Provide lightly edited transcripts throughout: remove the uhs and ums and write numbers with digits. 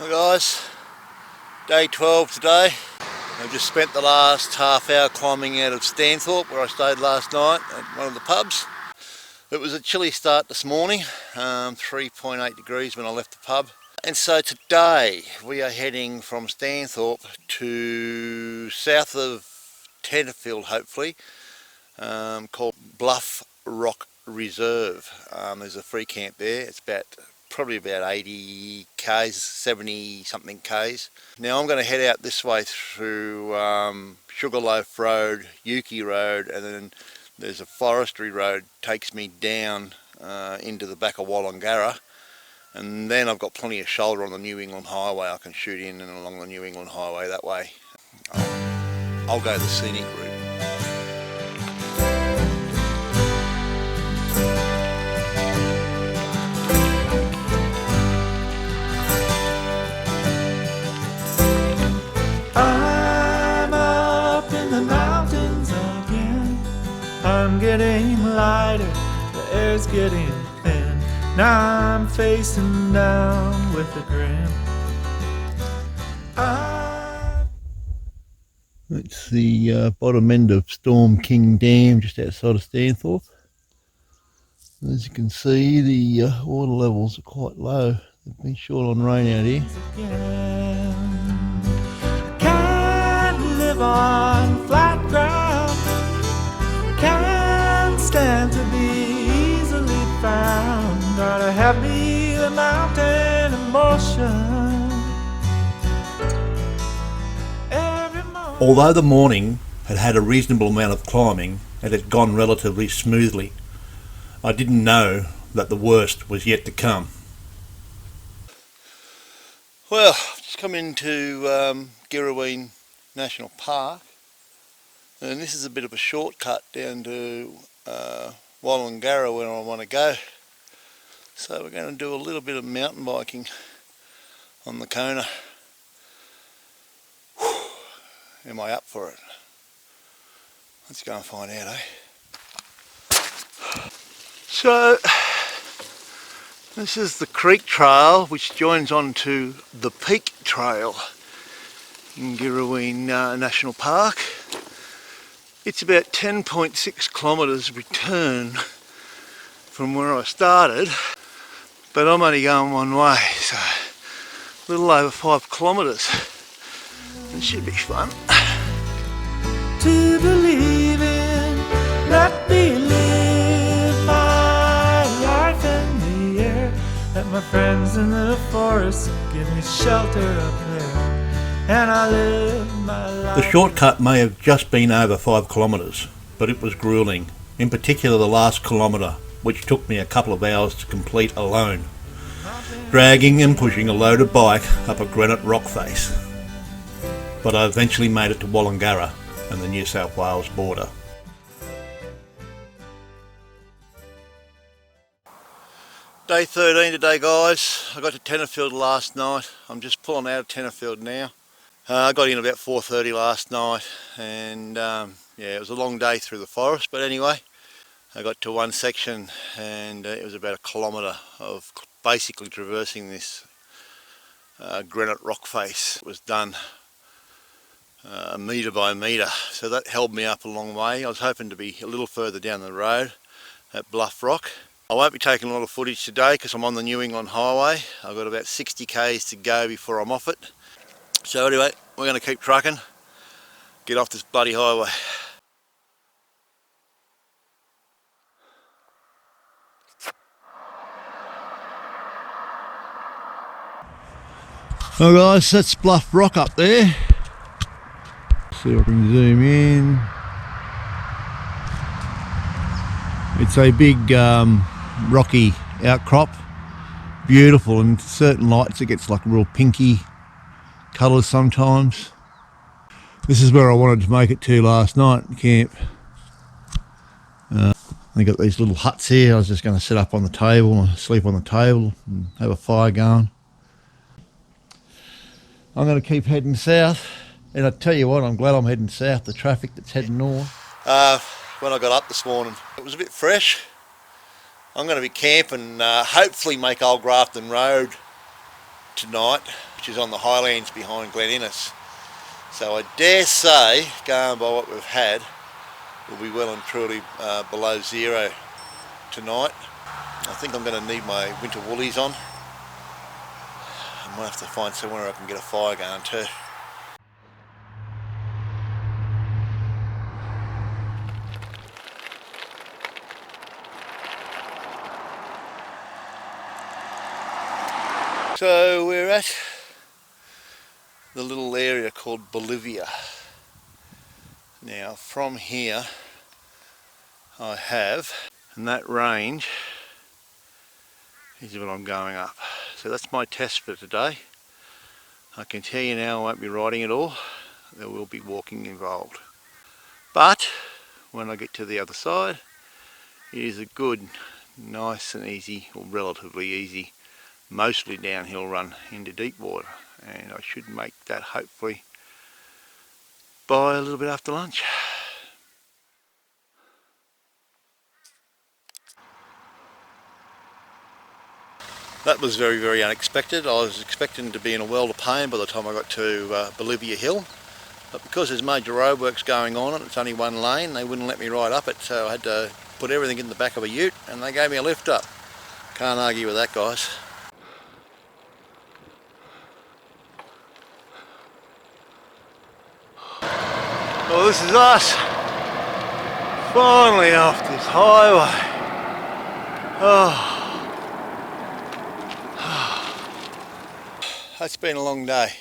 Hi guys, day 12 today. I've just spent the last half hour climbing out of Stanthorpe where I stayed last night at one of the pubs. It was a chilly start this morning, 3.8 degrees when I left the pub. And so today we are heading from Stanthorpe to south of Tenterfield hopefully, called Bluff Rock Reserve. There's a free camp there. It's probably about 80 k's, 70 something k's. Now I'm going to head out this way through Sugarloaf Road, Yuki Road, and then there's a forestry road takes me down into the back of Wollongara, and then I've got plenty of shoulder on the New England Highway. I can shoot in and along the New England Highway that way. I'll go the scenic route. I'm getting lighter, the air's getting thin. Now I'm facing down with a grin. It's the bottom end of Storm King Dam just outside of Stanthorpe. As you can see, the water levels are quite low. They've been short on rain out here. Can't live on flat ground. Can't stand to be easily found. Gotta have me the mountain emotion. Although the morning had had a reasonable amount of climbing and had gone relatively smoothly, I didn't know that the worst was yet to come. Well, I've just come into Girraween National Park, and this is a bit of a shortcut down to Wollongara where I want to go. So we're going to do a little bit of mountain biking on the Kona. Am I up for it? Let's go and find out, eh? So this is the Creek Trail which joins on to the Peak Trail in Girraween National Park. It's about 10.6 kilometres return from where I started, but I'm only going one way, so a little over 5 kilometres. It should be fun. To believe in, let me live my life in the air. Let my friends in the forest give me shelter up there, and I live my life. The shortcut may have just been over 5 kilometres, but it was gruelling, in particular the last kilometre, which took me a couple of hours to complete alone, dragging and pushing a loaded bike up a granite rock face. But I eventually made it to Wollongara and the New South Wales border. Day 13 today guys. I got to Tenterfield last night. I'm just pulling out of Tenterfield now. I got in about 4:30 last night, and yeah, it was a long day through the forest, but anyway, I got to one section and it was about 1 kilometre of basically traversing this granite rock face. It was done metre by metre, so that held me up a long way. I was hoping to be a little further down the road at Bluff Rock. I won't be taking a lot of footage today because I'm on the New England Highway. I've got about 60 k's to go before I'm off it. So anyway, we're going to keep trucking, get off this bloody highway. Well guys, that's Bluff Rock up there. See if I can zoom in. It's a big rocky outcrop, beautiful, and certain lights it gets like real pinky colours sometimes. This is where I wanted to make it to last night, camp. They got these little huts here. I was just going to sit up on the table and sleep on the table and have a fire going. I'm going to keep heading south, and I tell you what, I'm glad I'm heading south. The traffic that's heading north. When I got up this morning, it was a bit fresh. I'm going to be camping, hopefully make Old Grafton Road tonight. which is on the highlands behind Glen Innes. So I dare say, going by what we've had, we'll be well and truly below zero tonight. I think I'm going to need my winter woolies on. I might have to find somewhere I can get a fire going too. So we're at the little area called Bolivia. Now from here I have, and that range is what I'm going up. So that's my test for today. I can tell you now I won't be riding it all. There will be walking involved. But when I get to the other side, it is a good, nice and easy, or relatively easy, mostly downhill run into deep water, and I should make that hopefully by a little bit after lunch. That was very, very unexpected. I was expecting to be in a world of pain by the time I got to Bolivia Hill, but because there's major roadworks going on and it's only one lane, they wouldn't let me ride up it, so I had to put everything in the back of a ute and they gave me a lift up. Can't argue with that, guys. Well, this is us, finally off this highway. It's been a long day.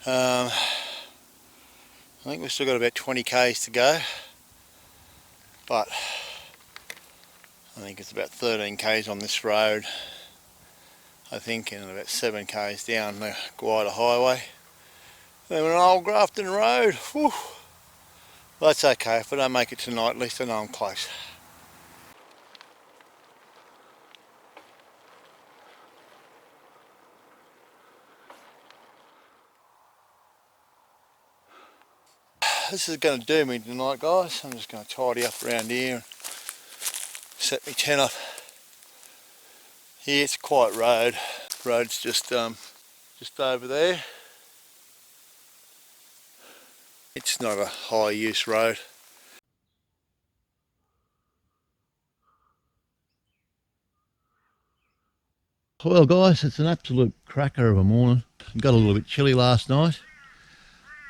I think we've still got about 20 k's to go, but I think it's about 13 k's on this road, I think, and about 7 k's down the Guida Highway. Then we're on Old Grafton Road. Whew. Well, that's okay. If I don't make it tonight, at least I know I'm close. This is going to do me tonight, guys. I'm just going to tidy up around here and set my tent up. Here it's a quiet road. Road's just over there. It's not a high use road. Well guys, it's an absolute cracker of a morning. Got a little bit chilly last night.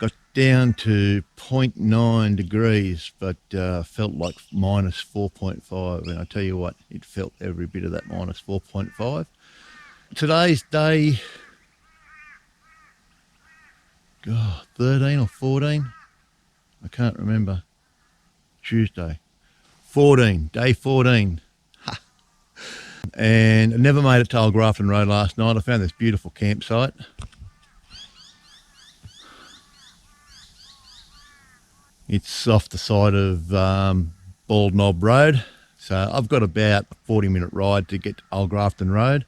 Got down to 0.9 degrees, but felt like minus 4.5, and I tell you what, it felt every bit of that minus 4.5. Today's day, God, 13 or 14? I can't remember. Tuesday. 14, day 14. Ha. And I never made it to Old Grafton Road last night. I found this beautiful campsite. It's off the side of Bald Knob Road. So I've got about a 40-minute ride to get to Old Grafton Road,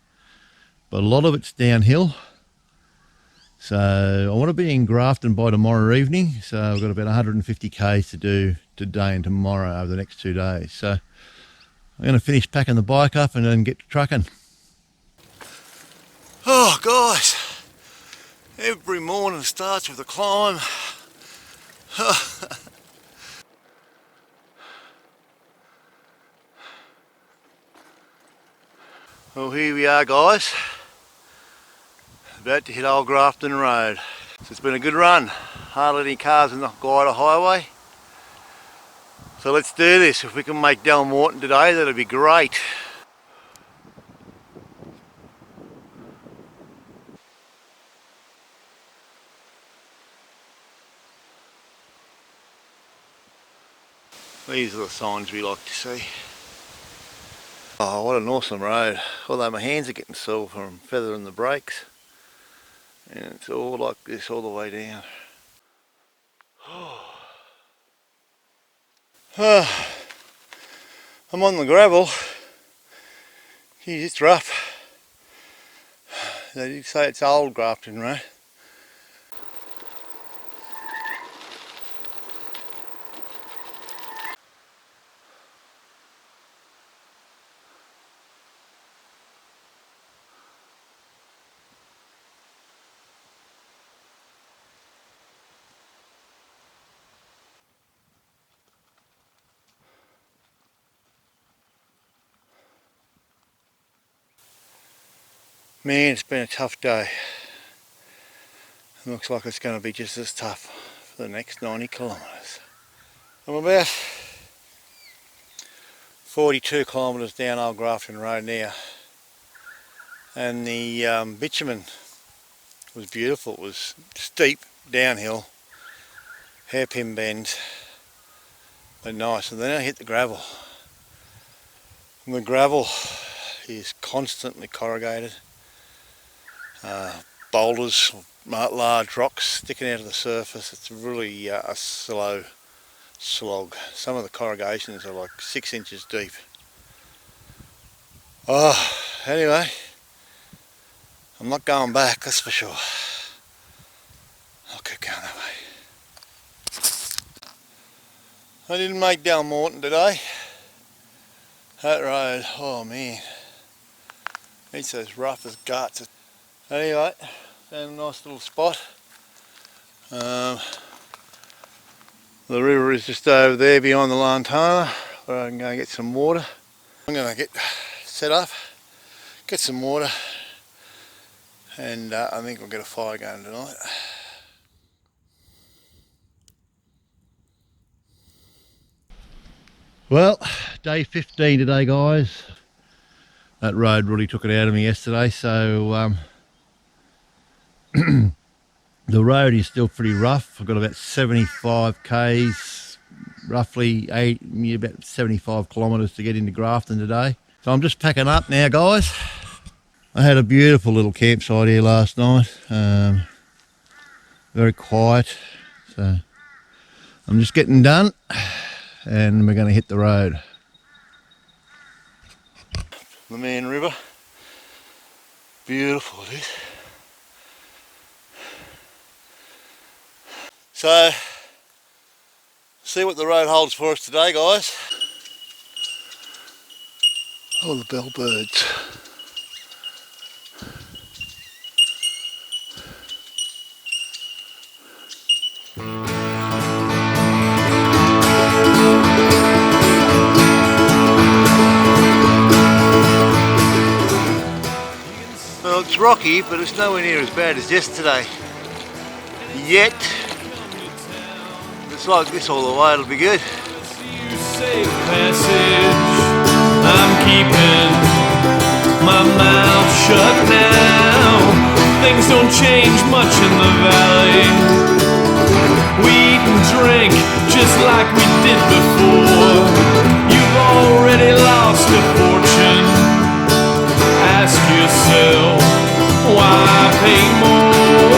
but a lot of it's downhill. So I want to be in Grafton by tomorrow evening. So I've got about 150 k's to do today and tomorrow over the next 2 days. So I'm going to finish packing the bike up and then get to trucking. Oh guys, every morning starts with a climb. Well, here we are, guys. About to hit Old Grafton Road. So it's been a good run. Hardly any cars in the Guida Highway. So let's do this. If we can make Dalmorton today, that'd be great. These are the signs we like to see. Oh, what an awesome road. Although my hands are getting sore from feathering the brakes. And it's all like this all the way down. I'm on the gravel. Geez, it's rough. They did say it's Old Grafton Road. Man, it's been a tough day. It looks like it's going to be just as tough for the next 90 kilometres. I'm about 42 kilometres down Old Grafton Road now, and the bitumen was beautiful. It was steep, downhill, hairpin bends, but nice. And then I hit the gravel, and the gravel is constantly corrugated. Boulders, large rocks sticking out of the surface. It's really a slow slog. Some of the corrugations are like 6 inches deep. Oh, anyway, I'm not going back, that's for sure. I'll keep going that way. I didn't make Dalmorton today. That road, oh man, it's as rough as guts. Anyway, found a nice little spot. The river is just over there behind the lantana, where I can go and get some water. I'm going to get set up, get some water, and I think I'll get a fire going tonight. Well, day 15 today, guys. That road really took it out of me yesterday, so the road is still pretty rough. I've got about 75 k's, roughly about 75 kilometres to get into Grafton today. So I'm just packing up now, guys. I had a beautiful little campsite here last night, very quiet. So I'm just getting done, and we're going to hit the road. The main river, beautiful it is. So, see what the road holds for us today, guys. Oh, the bellbirds. Well, it's rocky, but it's nowhere near as bad as yesterday. Yet. It's like this all the way, it'll be good. You safe passage, I'm keeping my mouth shut now. Things don't change much in the valley. We eat and drink just like we did before. You've already lost a fortune. Ask yourself, why pay more?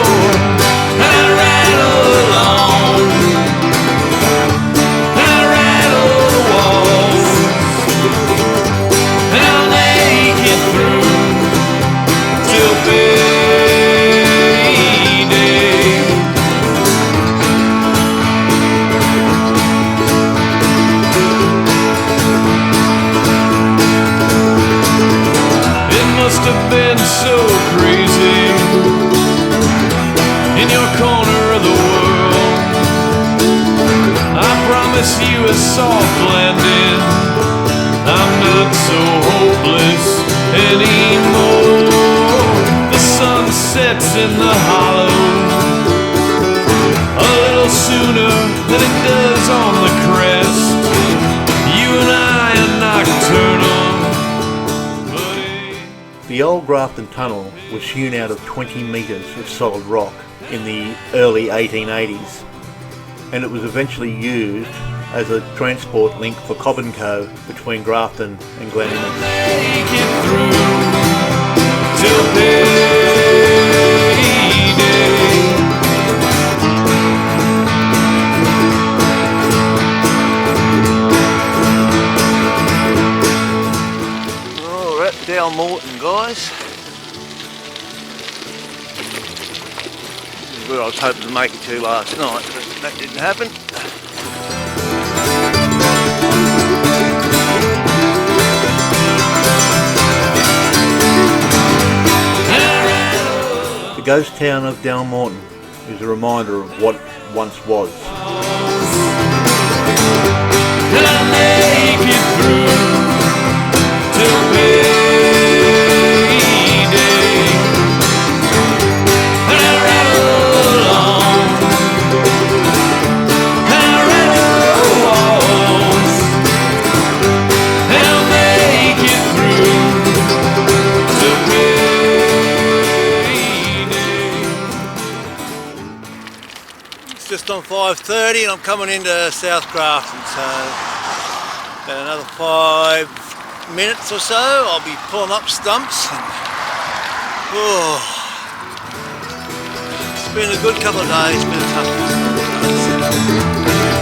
And I rattle along. Have been so crazy in your corner of the world. I promise you a soft landing. I'm not so hopeless anymore. The sun sets in the hollow a little sooner than it does on the crest. You and I are nocturnal. The Old Grafton Tunnel was hewn out of 20 metres of solid rock in the early 1880s, and it was eventually used as a transport link for Cobb & Co between Grafton and Granite. Dalmorton, guys. This is where I was hoping to make it to last night, but that didn't happen. The Ghost Town of Dalmorton is a reminder of what once was. just on 5:30 and I'm coming into South Grafton, so about another 5 minutes or so I'll be pulling up stumps. And, it's been a good couple of days, been a tough couple of days.